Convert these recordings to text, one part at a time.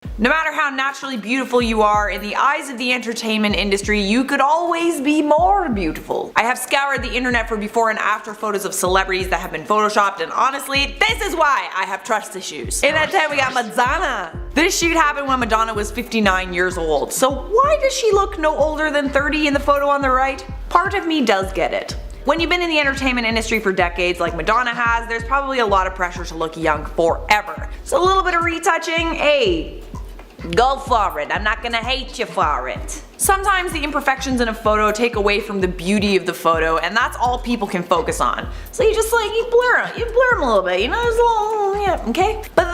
No matter how naturally beautiful you are, in the eyes of the entertainment industry, you could always be more beautiful. I have scoured the internet for before and after photos of celebrities that have been photoshopped, and honestly, this is why I have trust issues. In that time we got Madonna. This shoot happened when Madonna was 59 years old, so why does she look no older than 30 in the photo on the right? Part of me does get it. When you've been in the entertainment industry for decades like Madonna has, there's probably a lot of pressure to look young forever. So a little bit of retouching, hey, go for it. I'm not gonna hate you for it. Sometimes the imperfections in a photo take away from the beauty of the photo, and that's all people can focus on. So you just you blur them a little bit, you know, there's a little, yeah, okay? But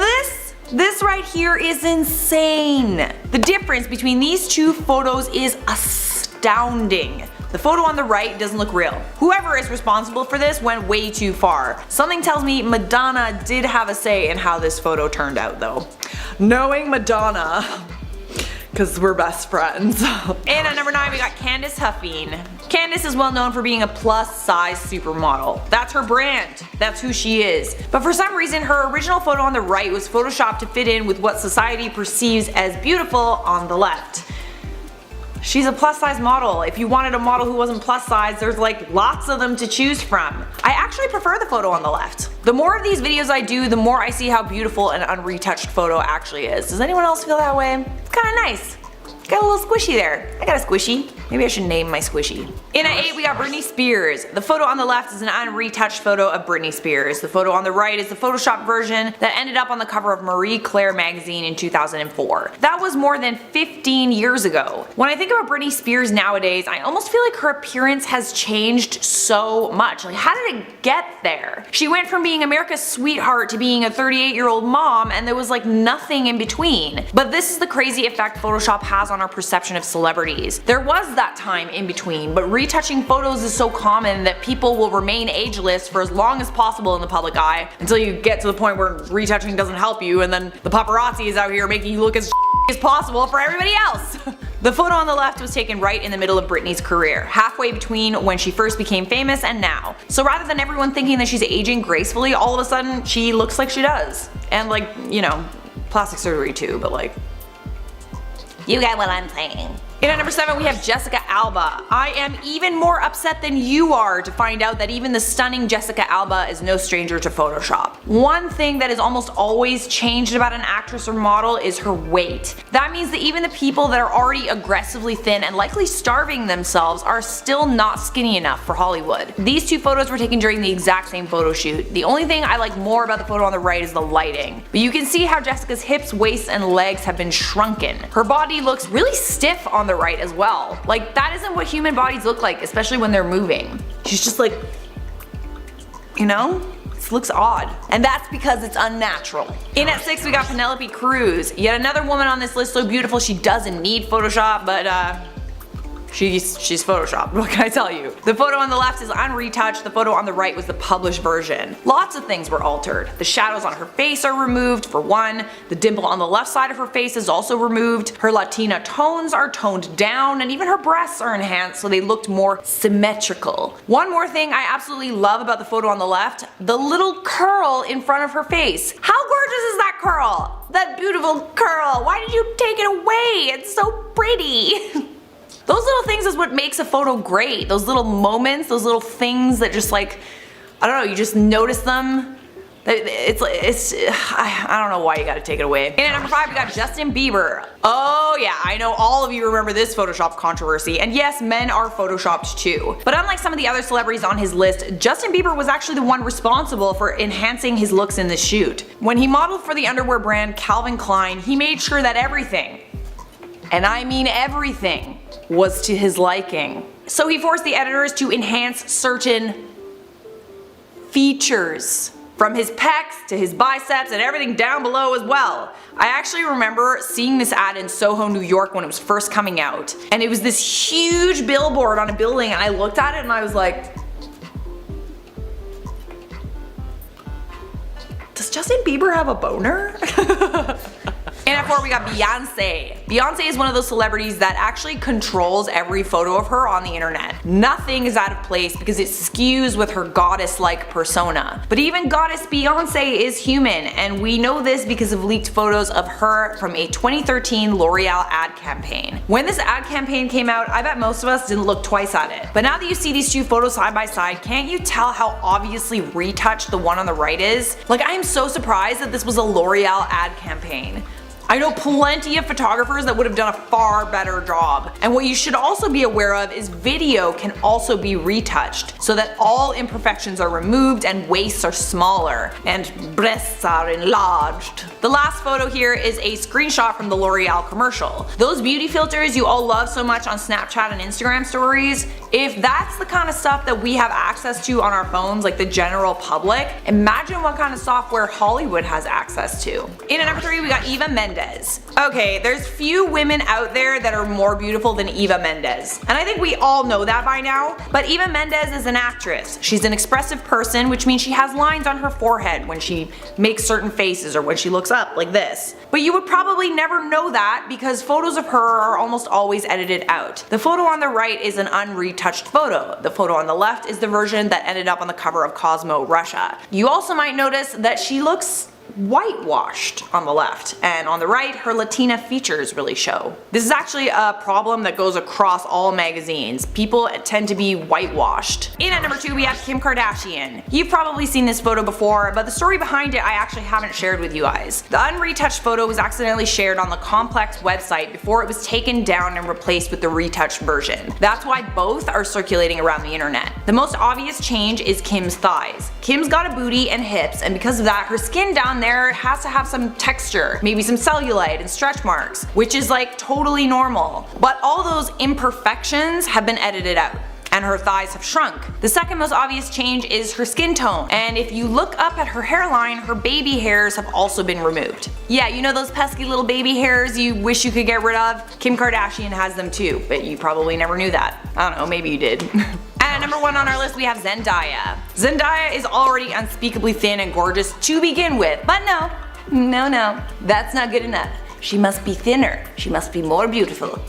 this right here is insane. The difference between these two photos is astounding. The photo on the right doesn't look real. Whoever is responsible for this went way too far. Something tells me Madonna did have a say in how this photo turned out though. Knowing Madonna, because we're best friends. And at number 9 we got Candice huffine. Candice is well known for being a plus size supermodel. That's her brand. That's who she is. But for some reason her original photo on the right was photoshopped to fit in with what society perceives as beautiful on the left. She's a plus size model. If you wanted a model who wasn't plus size, there's lots of them to choose from. I actually prefer the photo on the left. The more of these videos I do, the more I see how beautiful an unretouched photo actually is. Does anyone else feel that way? It's kinda nice. Got a little squishy there. I got a squishy. Maybe I should name my squishy. In at 8 we got Britney Spears. The photo on the left is an unretouched photo of Britney Spears. The photo on the right is the photoshopped version that ended up on the cover of Marie Claire magazine in 2004. That was more than 15 years ago. When I think about Britney Spears nowadays, I almost feel like her appearance has changed so much. How did it get there? She went from being America's sweetheart to being a 38-year-old mom, and there was nothing in between. But this is the crazy effect Photoshop has on our perception of celebrities. There was that time in between, but retouching photos is so common that people will remain ageless for as long as possible in the public eye until you get to the point where retouching doesn't help you, and then the paparazzi is out here making you look as as possible for everybody else. The photo on the left was taken right in the middle of Britney's career, halfway between when she first became famous and now. So rather than everyone thinking that she's aging gracefully, all of a sudden she looks like she does. And you know, plastic surgery too, but you get what I'm saying. In at number 7 we have Jessica Alba. I am even more upset than you are to find out that even the stunning Jessica Alba is no stranger to Photoshop. One thing that is almost always changed about an actress or model is her weight. That means that even the people that are already aggressively thin and likely starving themselves are still not skinny enough for Hollywood. These two photos were taken during the exact same photo shoot. The only thing I like more about the photo on the right is the lighting. But you can see how Jessica's hips, waist, and legs have been shrunken. Her body looks really stiff on the right as well. That isn't what human bodies look like, especially when they're moving. She's just you know? This looks odd. And that's because it's unnatural. In at 6 we got Penelope Cruz. Yet another woman on this list so beautiful she doesn't need Photoshop, but she's Photoshopped, what can I tell you? The photo on the left is unretouched, the photo on the right was the published version. Lots of things were altered. The shadows on her face are removed, for one. The dimple on the left side of her face is also removed. Her Latina tones are toned down, and even her breasts are enhanced so they looked more symmetrical. One more thing I absolutely love about the photo on the left, the little curl in front of her face. How gorgeous is that curl? That beautiful curl. Why did you take it away? It's so pretty. Those little things is what makes a photo great. Those little moments, those little things that just I don't know, you just notice them. I don't know why you gotta take it away. And at number 5 we got Justin Bieber. Oh yeah, I know all of you remember this Photoshop controversy, and yes, men are photoshopped too. But unlike some of the other celebrities on his list, Justin Bieber was actually the one responsible for enhancing his looks in the shoot. When he modeled for the underwear brand Calvin Klein, he made sure that everything, and I mean everything, was to his liking. So he forced the editors to enhance certain features, from his pecs to his biceps and everything down below as well. I actually remember seeing this ad in Soho, New York when it was first coming out, and it was this huge billboard on a building, and I looked at it and I was like, does Justin Bieber have a boner? And at 4 we got Beyonce. Beyonce is one of those celebrities that actually controls every photo of her on the internet. Nothing is out of place because it skews with her goddess-like persona. But even goddess Beyonce is human, and we know this because of leaked photos of her from a 2013 L'Oreal ad campaign. When this ad campaign came out, I bet most of us didn't look twice at it. But now that you see these two photos side by side, can't you tell how obviously retouched the one on the right is? Like, I am so surprised that this was a L'Oreal ad campaign. I know plenty of photographers that would have done a far better job. And what you should also be aware of is video can also be retouched so that all imperfections are removed and waists are smaller and breasts are enlarged. The last photo here is a screenshot from the L'Oreal commercial. Those beauty filters you all love so much on Snapchat and Instagram stories, if that's the kind of stuff that we have access to on our phones, like the general public, imagine what kind of software Hollywood has access to. In at number 3 we got Eva Mendes. Okay, there's few women out there that are more beautiful than Eva Mendes. And I think we all know that by now. But Eva Mendes is an actress. She's an expressive person, which means she has lines on her forehead when she makes certain faces or when she looks up like this. But you would probably never know that because photos of her are almost always edited out. The photo on the right is an unretouched photo. The photo on the left is the version that ended up on the cover of Cosmo Russia. You also might notice that she looks whitewashed on the left, and on the right her Latina features really show. This is actually a problem that goes across all magazines. People tend to be whitewashed. In at number 2 we have Kim Kardashian. You've probably seen this photo before, but the story behind it I actually haven't shared with you guys. The unretouched photo was accidentally shared on the Complex website before it was taken down and replaced with the retouched version. That's why both are circulating around the internet. The most obvious change is Kim's thighs. Kim's got a booty and hips, and because of that her skin down there has to have some texture, maybe some cellulite and stretch marks, which is like totally normal. But all those imperfections have been edited out, and her thighs have shrunk. The second most obvious change is her skin tone, and if you look up at her hairline, her baby hairs have also been removed. Yeah, you know those pesky little baby hairs you wish you could get rid of? Kim Kardashian has them too, but you probably never knew that. I don't know, maybe you did. At number 1 on our list we have Zendaya. Zendaya is already unspeakably thin and gorgeous to begin with, but no, that's not good enough. She must be thinner. She must be more beautiful.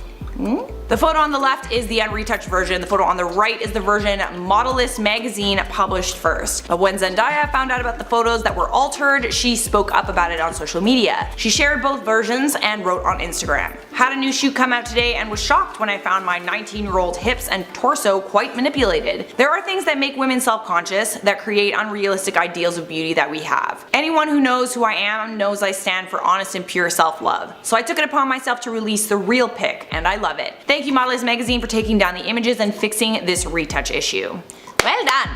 The photo on the left is the unretouched version, the photo on the right is the version Modellist magazine published first. But when Zendaya found out about the photos that were altered, she spoke up about it on social media. She shared both versions and wrote on Instagram. Had a new shoot come out today and was shocked when I found my 19-year-old hips and torso quite manipulated. There are things that make women self-conscious, that create unrealistic ideals of beauty that we have. Anyone who knows who I am knows I stand for honest and pure self-love. So I took it upon myself to release the real pic, and I love it. Thank you Modellist magazine for taking down the images and fixing this retouch issue. Well done!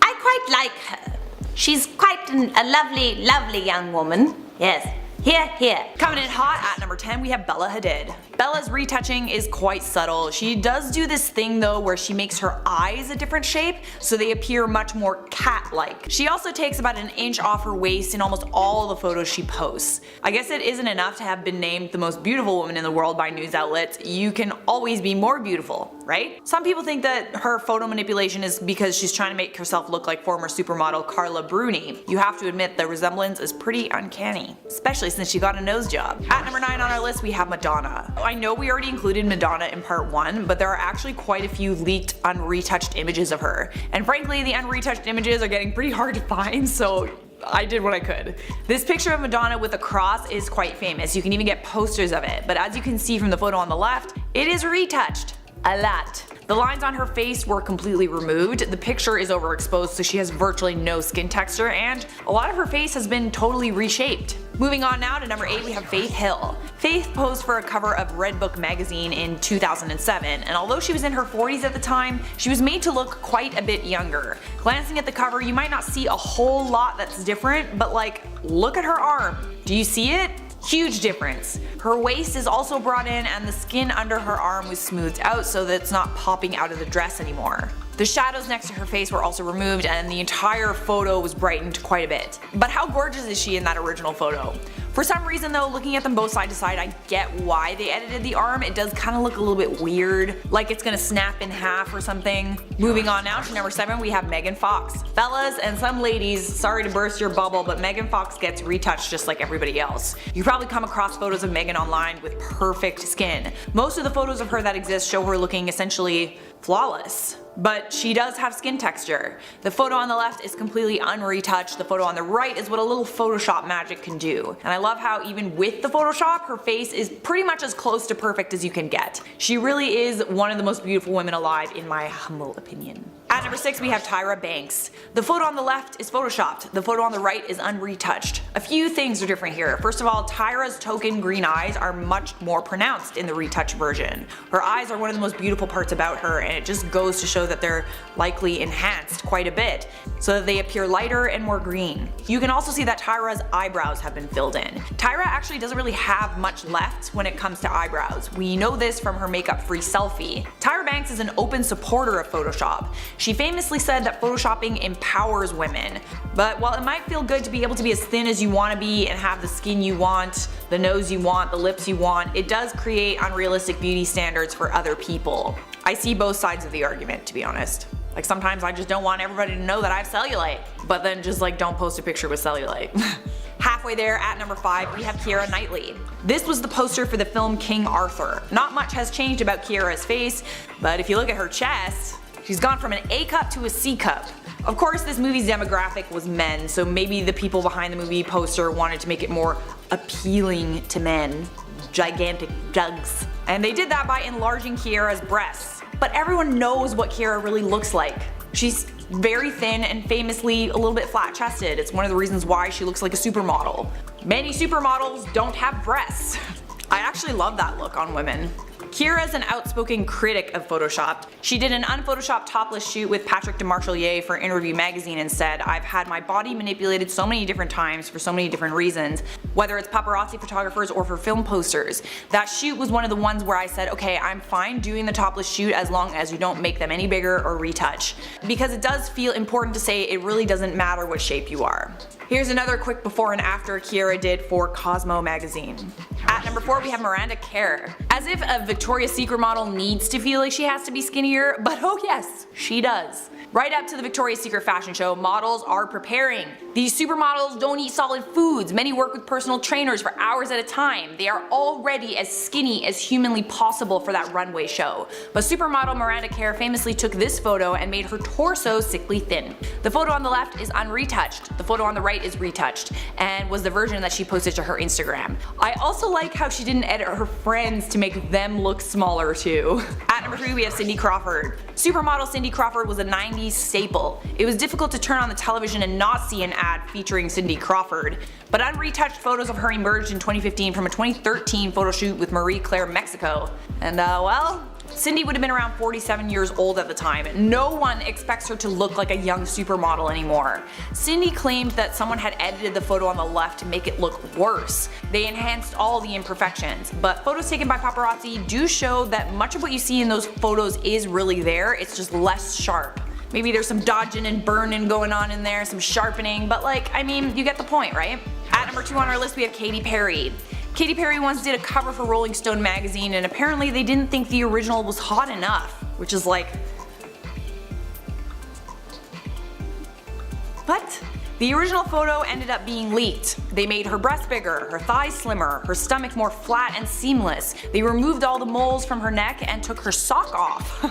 I quite like her. She's quite a lovely young woman. Yes. Here. Coming in hot at number 10 we have Bella Hadid. Bella's retouching is quite subtle. She does do this thing though where she makes her eyes a different shape so they appear much more cat-like. She also takes about an inch off her waist in almost all the photos she posts. I guess it isn't enough to have been named the most beautiful woman in the world by news outlets. You can always be more beautiful, right? Some people think that her photo manipulation is because she's trying to make herself look like former supermodel Carla Bruni. You have to admit the resemblance is pretty uncanny, especially since she got a nose job. At number 9 on our list we have Madonna. I know we already included Madonna in part 1, but there are actually quite a few leaked unretouched images of her. And frankly the unretouched images are getting pretty hard to find, so I did what I could. This picture of Madonna with a cross is quite famous. You can even get posters of it, but as you can see from the photo on the left, it is retouched. A lot. The lines on her face were completely removed, the picture is overexposed so she has virtually no skin texture, and a lot of her face has been totally reshaped. Moving on now to number 8 we have Faith Hill. Faith posed for a cover of Redbook magazine in 2007, and although she was in her 40s at the time, she was made to look quite a bit younger. Glancing at the cover you might not see a whole lot that's different, but like, look at her arm. Do you see it? Huge difference. Her waist is also brought in and the skin under her arm was smoothed out so that it's not popping out of the dress anymore. The shadows next to her face were also removed and the entire photo was brightened quite a bit. But how gorgeous is she in that original photo? For some reason though, looking at them both side to side, I get why they edited the arm. It does kind of look a little bit weird, like it's gonna snap in half or something. Moving on now to number 7, we have Megan Fox. Fellas and some ladies, sorry to burst your bubble, but Megan Fox gets retouched just like everybody else. You probably come across photos of Megan online with perfect skin. Most of the photos of her that exist show her looking essentially flawless. But she does have skin texture. The photo on the left is completely unretouched. The photo on the right is what a little Photoshop magic can do. And I love how even with the Photoshop, her face is pretty much as close to perfect as you can get. She really is one of the most beautiful women alive in my humble opinion. At number 6 we have Tyra Banks. The photo on the left is photoshopped, the photo on the right is unretouched. A few things are different here. First of all, Tyra's token green eyes are much more pronounced in the retouched version. Her eyes are one of the most beautiful parts about her, and it just goes to show that they're likely enhanced quite a bit, so that they appear lighter and more green. You can also see that Tyra's eyebrows have been filled in. Tyra actually doesn't really have much left when it comes to eyebrows. We know this from her makeup-free selfie. Tyra Banks is an open supporter of Photoshop. She famously said that photoshopping empowers women, but while it might feel good to be able to be as thin as you want to be and have the skin you want, the nose you want, the lips you want, it does create unrealistic beauty standards for other people. I see both sides of the argument, to be honest. Like sometimes I just don't want everybody to know that I have cellulite, but then just like don't post a picture with cellulite. Halfway there at number 5 we have Keira Knightley. This was the poster for the film King Arthur. Not much has changed about Keira's face, but if you look at her chest, she's gone from an A cup to a C cup. Of course this movie's demographic was men, so maybe the people behind the movie poster wanted to make it more appealing to men. Gigantic jugs. And they did that by enlarging Keira's breasts. But everyone knows what Keira really looks like. She's very thin and famously a little bit flat chested. It's one of the reasons why she looks like a supermodel. Many supermodels don't have breasts. I actually love that look on women. Keira is an outspoken critic of Photoshopped. She did an unphotoshopped topless shoot with Patrick DeMarchelier for Interview magazine and said, "I've had my body manipulated so many different times for so many different reasons, whether it's paparazzi photographers or for film posters. That shoot was one of the ones where I said, okay, I'm fine doing the topless shoot as long as you don't make them any bigger or retouch. Because it does feel important to say it really doesn't matter what shape you are." Here's another quick before and after Keira did for Cosmo magazine. At number 4 we have Miranda Kerr. As if a Victoria's Secret model needs to feel like she has to be skinnier, but oh yes, she does. Right up to the Victoria's Secret fashion show, models are preparing. These supermodels don't eat solid foods. Many work with personal trainers for hours at a time. They are already as skinny as humanly possible for that runway show. But supermodel Miranda Kerr famously took this photo and made her torso sickly thin. The photo on the left is unretouched. The photo on the right is retouched, and was the version that she posted to her Instagram. I also like how she didn't edit her friends to make them look smaller too. At number 3 we have Cindy Crawford. Supermodel Cindy Crawford was a 90s staple. It was difficult to turn on the television and not see an ad featuring Cindy Crawford. But unretouched photos of her emerged in 2015 from a 2013 photo shoot with Marie Claire Mexico. And well, Cindy would have been around 47 years old at the time. No one expects her to look like a young supermodel anymore. Cindy claimed that someone had edited the photo on the left to make it look worse. They enhanced all the imperfections, but photos taken by paparazzi do show that much of what you see in those photos is really there, it's just less sharp. Maybe there's some dodging and burning going on in there, some sharpening, but like, I mean, you get the point, right? At number 2 on our list we have Katy Perry. Katy Perry once did a cover for Rolling Stone magazine, and apparently they didn't think the original was hot enough, which is like, what? The original photo ended up being leaked. They made her breasts bigger, her thighs slimmer, her stomach more flat and seamless. They removed all the moles from her neck and took her sock off.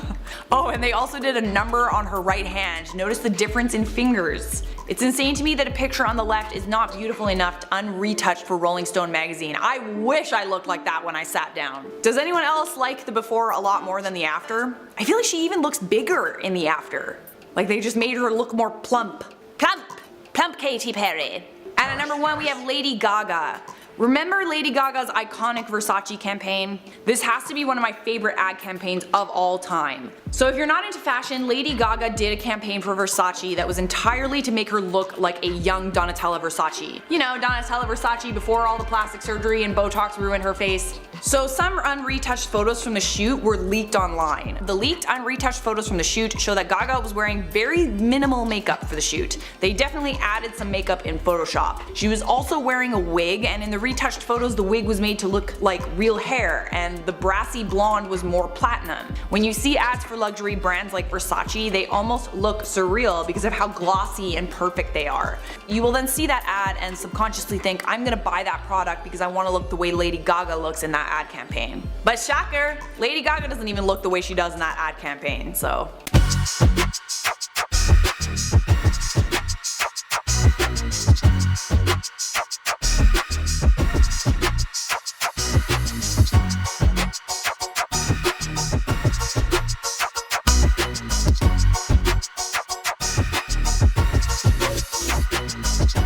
Oh, and they also did a number on her right hand. Notice the difference in fingers. It's insane to me that a picture on the left is not beautiful enough to unretouched for Rolling Stone magazine. I wish I looked like that when I sat down. Does anyone else like the before a lot more than the after? I feel like she even looks bigger in the after. Like they just made her look more plump. Plump Katy Perry. And at number 1 we have Lady Gaga. Remember Lady Gaga's iconic Versace campaign? This has to be one of my favorite ad campaigns of all time. So if you're not into fashion, Lady Gaga did a campaign for Versace that was entirely to make her look like a young Donatella Versace. You know, Donatella Versace before all the plastic surgery and Botox ruined her face. So some unretouched photos from the shoot were leaked online. The leaked unretouched photos from the shoot show that Gaga was wearing very minimal makeup for the shoot. They definitely added some makeup in Photoshop. She was also wearing a wig, and in the retouched photos the wig was made to look like real hair, and the brassy blonde was more platinum. When you see ads for luxury brands like Versace, they almost look surreal because of how glossy and perfect they are. You will then see that ad and subconsciously think, I'm gonna buy that product because I want to look the way Lady Gaga looks in that ad campaign. But shocker, Lady Gaga doesn't even look the way she does in that ad campaign, so.